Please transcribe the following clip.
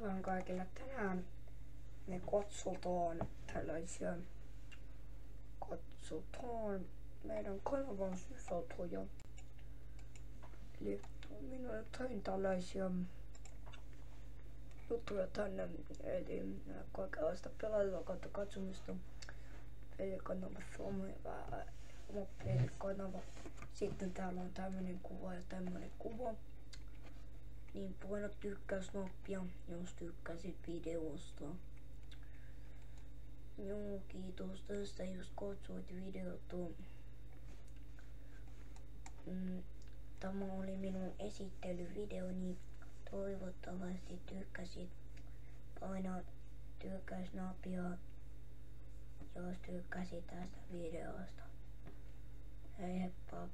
vaan kaikille. Tänään me katsotaan meidän kanavan sisältöjä. Eli minä tein tällaisia juttuja tänne, eli kaikenlaista pelailua kautta katsomista. Pelikanava Suomi, oma pelikanava. Sitten täällä on tämmönen kuva ja tämmönen kuva. Niin paina tykkäysnappia, jos tykkäsit videosta. Joo, kiitos tästä, jos katsoit videota. Tämä oli minun esittelyvideo, niin toivottavasti tykkäsit. Paina tykkäysnappia, jos tykkäsit tästä videosta. Hei heippa!